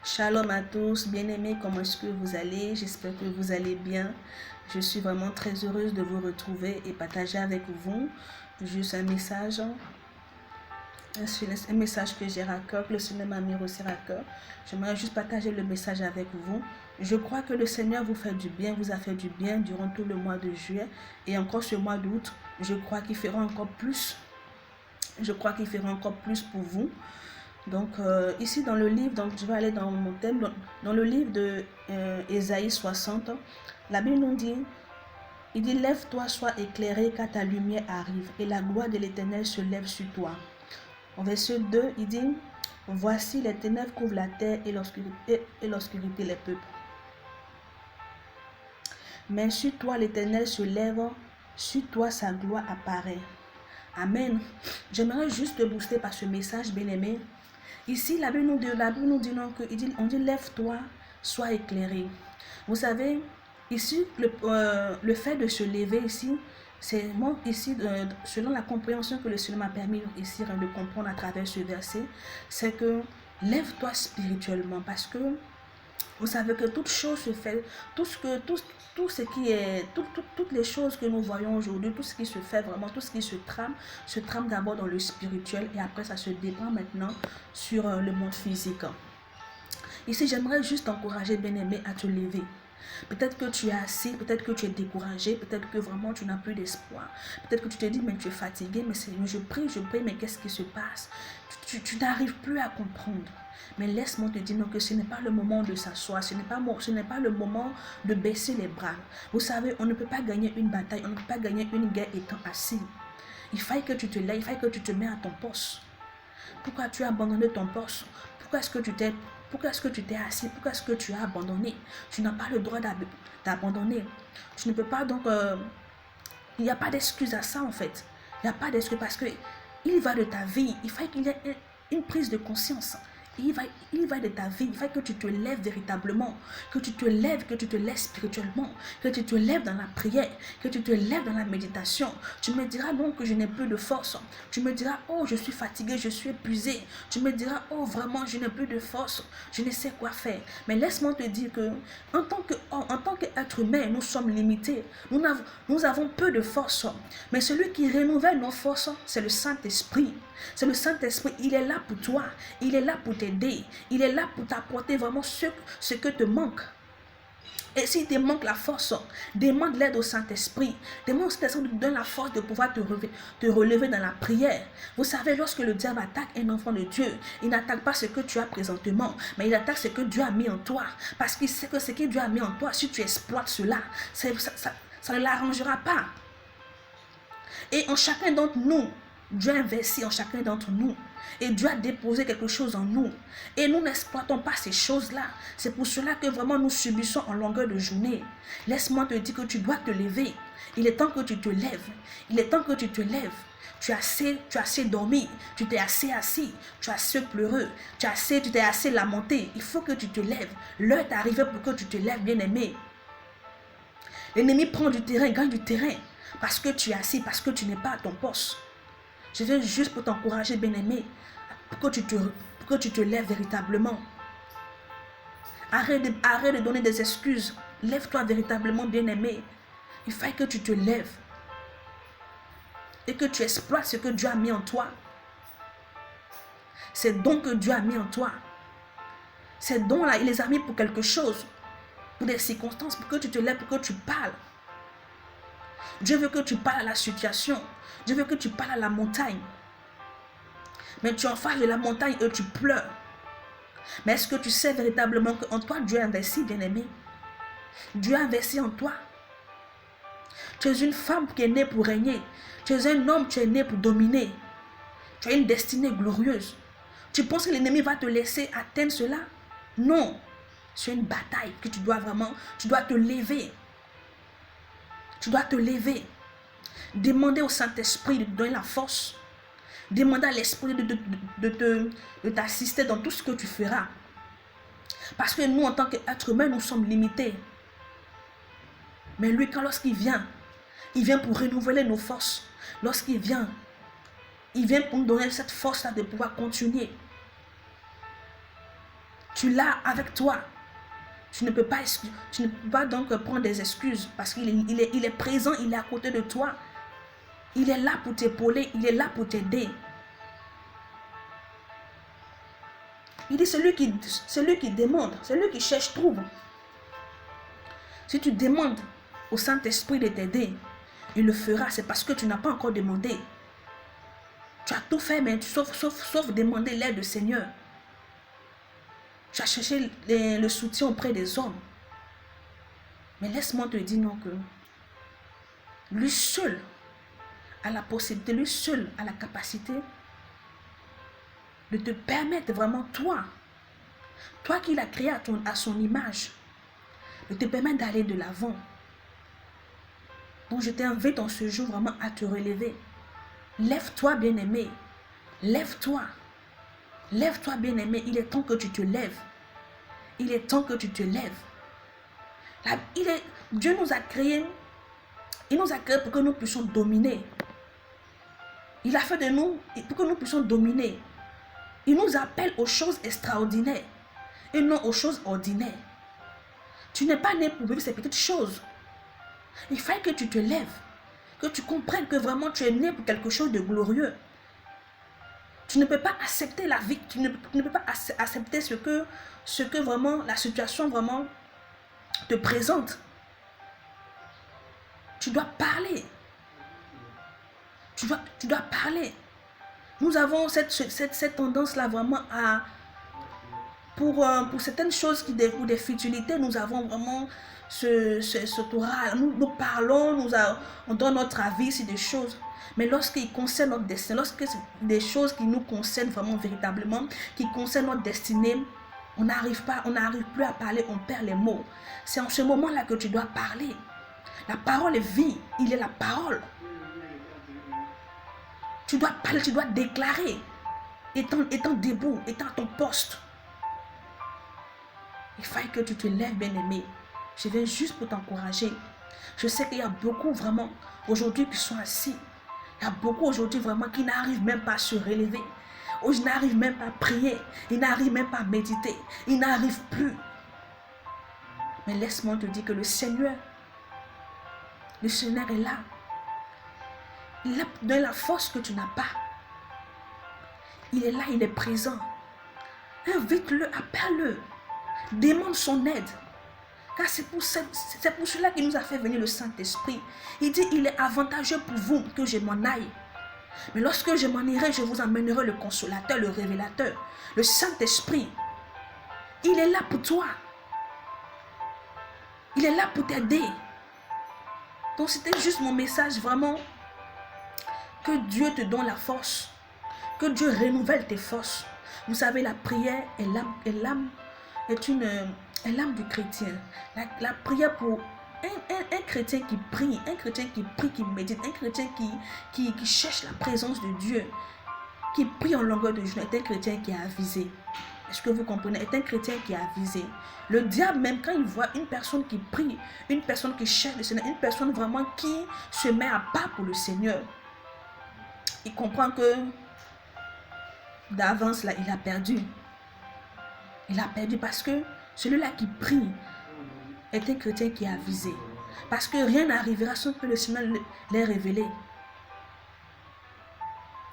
Shalom à tous, bien-aimés, comment est-ce que vous allez? J'espère que vous allez bien. Je suis vraiment très heureuse de vous retrouver et partager avec vous juste un message. Un message que j'ai à cœur, que le Seigneur m'a mis aussi à cœur. J'aimerais juste partager le message avec vous. Je crois que le Seigneur vous fait du bien, vous a fait du bien durant tout le mois de juillet et encore ce mois d'août. Je crois qu'il fera encore plus. Je crois qu'il fera encore plus pour vous. Donc ici dans le livre, donc je vais aller dans mon thème, dans le livre de Ésaïe 60, la Bible nous dit, il dit, lève-toi, sois éclairé car ta lumière arrive et la gloire de l'Éternel se lève sur toi. En verset 2, il dit, voici les ténèbres couvrent la terre et l'obscurité les peuples. Mais sur toi l'Éternel se lève, sur toi sa gloire apparaît. Amen. J'aimerais juste te booster par ce message, bien-aimé. Ici, la Bible nous dit non, on dit lève-toi, sois éclairé. Vous savez, ici, le fait de se lever ici, c'est moi ici, selon la compréhension que le Seigneur m'a permis ici de comprendre à travers ce verset, c'est que lève-toi spirituellement parce que vous savez que toute chose se fait, tout ce qui est, toutes les choses que nous voyons aujourd'hui, tout ce qui se fait vraiment, tout ce qui se trame d'abord dans le spirituel et après ça se dépend maintenant sur le monde physique. Ici, j'aimerais juste t'encourager, bien-aimé, à te lever. Peut-être que tu es assis, peut-être que tu es découragé, peut-être que vraiment tu n'as plus d'espoir. Peut-être que tu te dis, mais tu es fatigué, mais je prie, mais qu'est-ce qui se passe? Tu n'arrives plus à comprendre. Mais laisse-moi te dire non, que ce n'est pas le moment de s'asseoir, ce n'est pas le moment de baisser les bras. Vous savez, on ne peut pas gagner une bataille, on ne peut pas gagner une guerre étant assis. Il faut que tu te lèves, il faut que tu te mets à ton poste. Pourquoi tu as abandonné ton poste? Pourquoi est-ce que tu t'es assis? Pourquoi est-ce que tu as abandonné? Tu n'as pas le droit d'abandonner. Tu ne peux pas donc... il n'y a pas d'excuse à ça en fait. Il n'y a pas d'excuse parce que il va de ta vie. Il faut qu'il y ait une prise de conscience. Il va de ta vie. Il faut que tu te lèves véritablement. Que tu te lèves spirituellement. Que tu te lèves dans la prière. Que tu te lèves dans la méditation. Tu me diras non que je n'ai plus de force. Tu me diras, oh, je suis fatigué, je suis épuisé. Tu me diras, oh, vraiment, je n'ai plus de force. Je ne sais quoi faire. Mais laisse-moi te dire que en tant qu'être humain, nous sommes limités. Nous avons peu de force. Mais celui qui renouvelle nos forces, c'est le Saint-Esprit. C'est le Saint-Esprit. Il est là pour toi. Il est là pour t'aider. Il est là pour t'apporter vraiment ce que te manque. Et s'il te manque la force, demande l'aide au Saint-Esprit. Demande au Saint-Esprit de te donner la force de pouvoir te relever dans la prière. Vous savez, lorsque le diable attaque un enfant de Dieu, il n'attaque pas ce que tu as présentement, mais il attaque ce que Dieu a mis en toi. Parce qu'il sait que ce que Dieu a mis en toi, si tu exploites cela, ça ne l'arrangera pas. Et en chacun d'entre nous, Dieu a investi en chacun d'entre nous. Et Dieu a déposé quelque chose en nous. Et nous n'exploitons pas ces choses-là. C'est pour cela que vraiment nous subissons en longueur de journée. Laisse-moi te dire que tu dois te lever. Il est temps que tu te lèves. Il est temps que tu te lèves. Tu as assez dormi. Tu t'es assez assis. Tu as assez pleureux. Tu t'es assez lamenté. Il faut que tu te lèves. L'heure est arrivée pour que tu te lèves, bien-aimé. L'ennemi prend du terrain, gagne du terrain. Parce que tu es assis, parce que tu n'es pas à ton poste. Je viens juste pour t'encourager, bien-aimé, pour que tu te lèves véritablement. Arrête de donner des excuses. Lève-toi véritablement, bien-aimé. Il faut que tu te lèves. Et que tu exploites ce que Dieu a mis en toi. Ces dons que Dieu a mis en toi. Ces dons-là, il les a mis pour quelque chose. Pour des circonstances, pour que tu te lèves, pour que tu parles. Dieu veut que tu parles à la situation. Dieu veut que tu parles à la montagne. Mais tu es en face de la montagne et tu pleures. Mais est-ce que tu sais véritablement qu'en toi, Dieu a investi, bien-aimé? Dieu a investi en toi. Tu es une femme qui est née pour régner. Tu es un homme, tu es né pour dominer. Tu as une destinée glorieuse. Tu penses que l'ennemi va te laisser atteindre cela? Non. C'est une bataille que tu dois te lever. Tu dois te lever. Demander au Saint-Esprit de te donner la force. Demander à l'Esprit de t'assister dans tout ce que tu feras. Parce que nous, en tant qu'êtres humains, nous sommes limités. Mais lui, lorsqu'il vient, il vient pour renouveler nos forces. Lorsqu'il vient, il vient pour nous donner cette force-là de pouvoir continuer. Tu l'as avec toi. Tu ne peux pas donc prendre des excuses parce qu'il est présent, il est à côté de toi. Il est là pour t'épauler, il est là pour t'aider. Il dit celui qui demande, celui qui cherche trouve. Si tu demandes au Saint-Esprit de t'aider, il le fera. C'est parce que tu n'as pas encore demandé. Tu as tout fait, mais sauf demander l'aide du Seigneur. Tu as cherché le soutien auprès des hommes. Mais laisse-moi te dire non que lui seul a la possibilité, lui seul a la capacité de te permettre vraiment toi qui l'as créé à son image, de te permettre d'aller de l'avant. Donc je t'invite en ce jour vraiment à te relever. Lève-toi bien-aimé, lève-toi. Lève-toi bien-aimé, il est temps que tu te lèves. Il est temps que tu te lèves. Dieu nous a créés, il nous a créés pour que nous puissions dominer. Il a fait de nous pour que nous puissions dominer. Il nous appelle aux choses extraordinaires et non aux choses ordinaires. Tu n'es pas né pour vivre ces petites choses. Il faut que tu te lèves, que tu comprennes que vraiment tu es né pour quelque chose de glorieux. Tu ne peux pas accepter la vie, tu ne peux pas accepter ce que vraiment la situation vraiment te présente. Tu dois parler. Tu dois parler. Nous avons cette tendance-là vraiment à... Pour certaines choses ou des futilités, nous avons vraiment ce oral. Nous parlons, on donne notre avis sur des choses. Mais lorsqu'il concerne notre destin, lorsque c'est des choses qui nous concernent vraiment véritablement, qui concernent notre destinée, on n'arrive plus à parler, on perd les mots. C'est en ce moment-là que tu dois parler. La parole est vie, il est la parole. Tu dois parler, tu dois déclarer, étant debout, étant à ton poste. Il faut que tu te lèves, bien-aimé. Je viens juste pour t'encourager. Je sais qu'il y a beaucoup vraiment aujourd'hui qui sont assis. Il y a beaucoup aujourd'hui vraiment qui n'arrivent même pas à se relever. Ou ils n'arrivent même pas à prier. Ils n'arrivent même pas à méditer. Ils n'arrivent plus. Mais laisse-moi te dire que le Seigneur est là. Il a donné la force que tu n'as pas. Il est là, il est présent. Invite-le, appelle-le. Demande son aide. Car c'est pour cela qu'il nous a fait venir le Saint-Esprit. Il dit, il est avantageux pour vous que je m'en aille. Mais lorsque je m'en irai, je vous emmènerai le consolateur, le révélateur, le Saint-Esprit. Il est là pour toi. Il est là pour t'aider. Donc c'était juste mon message vraiment. Que Dieu te donne la force. Que Dieu renouvelle tes forces. Vous savez, la prière est l'âme du chrétien. La prière pour un chrétien qui prie, qui médite, un chrétien qui cherche la présence de Dieu, qui prie en longueur de journée, est un chrétien qui est avisé. Est-ce que vous comprenez? Est un chrétien qui est avisé. Le diable, même quand il voit une personne qui prie, une personne qui cherche le Seigneur, une personne vraiment qui se met à part pour le Seigneur, il comprend que d'avance, là, il a perdu. Il a perdu parce que celui-là qui prie est un chrétien qui est avisé. Parce que rien n'arrivera sans que le Seigneur l'ait révélé.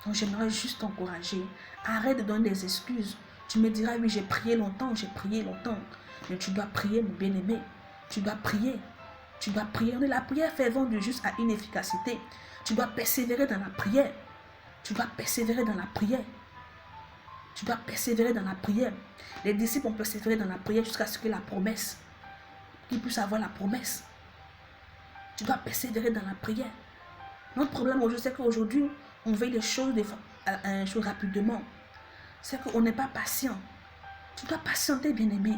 Donc j'aimerais juste t'encourager. Arrête de donner des excuses. Tu me diras, oui, j'ai prié longtemps. Mais tu dois prier, mon bien-aimé. Tu dois prier. Tu dois prier. La prière fervente du juste a une efficacité. Tu dois persévérer dans la prière. Tu dois persévérer dans la prière. Tu dois persévérer dans la prière. Les disciples ont persévéré dans la prière jusqu'à ce que la promesse, qu'ils puissent avoir la promesse. Tu dois persévérer dans la prière. Notre problème aujourd'hui, c'est qu'aujourd'hui, on veut les choses rapidement. C'est qu'on n'est pas patient. Tu dois patienter, bien-aimé.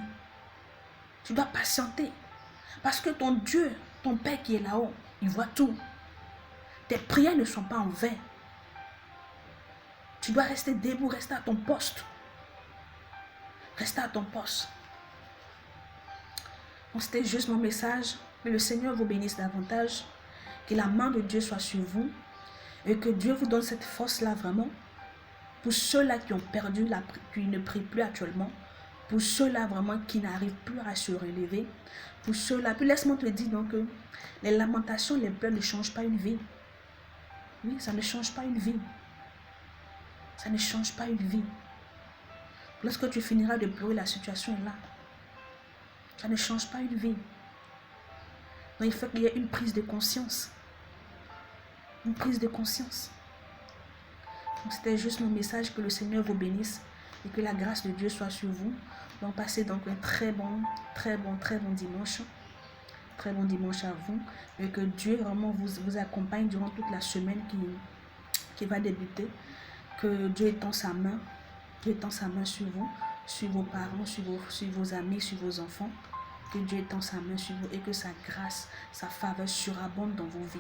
Tu dois patienter. Parce que ton Dieu, ton Père qui est là-haut, il voit tout. Tes prières ne sont pas en vain. Tu dois rester debout, rester à ton poste. Rester à ton poste. Donc c'était juste mon message. Que le Seigneur vous bénisse davantage. Que la main de Dieu soit sur vous. Et que Dieu vous donne cette force-là vraiment. Pour ceux-là qui ont perdu, qui ne prient plus actuellement. Pour ceux-là vraiment qui n'arrivent plus à se relever, pour ceux-là, puis laisse-moi te dire donc que les lamentations, les pleurs ne changent pas une vie. Oui, ça ne change pas une vie. Ça ne change pas une vie. Lorsque tu finiras de pleurer, la situation est là. Ça ne change pas une vie. Donc il faut qu'il y ait une prise de conscience. Une prise de conscience. C'était juste mon message. Que le Seigneur vous bénisse et que la grâce de Dieu soit sur vous. Donc passez donc un très bon dimanche. Très bon dimanche à vous. Et que Dieu vraiment vous accompagne durant toute la semaine qui va débuter. Que Dieu étend sa main. Dieu étend sa main sur vous, sur vos parents, sur vos amis, sur vos enfants. Que Dieu étend sa main sur vous et que sa grâce, sa faveur surabonde dans vos vies.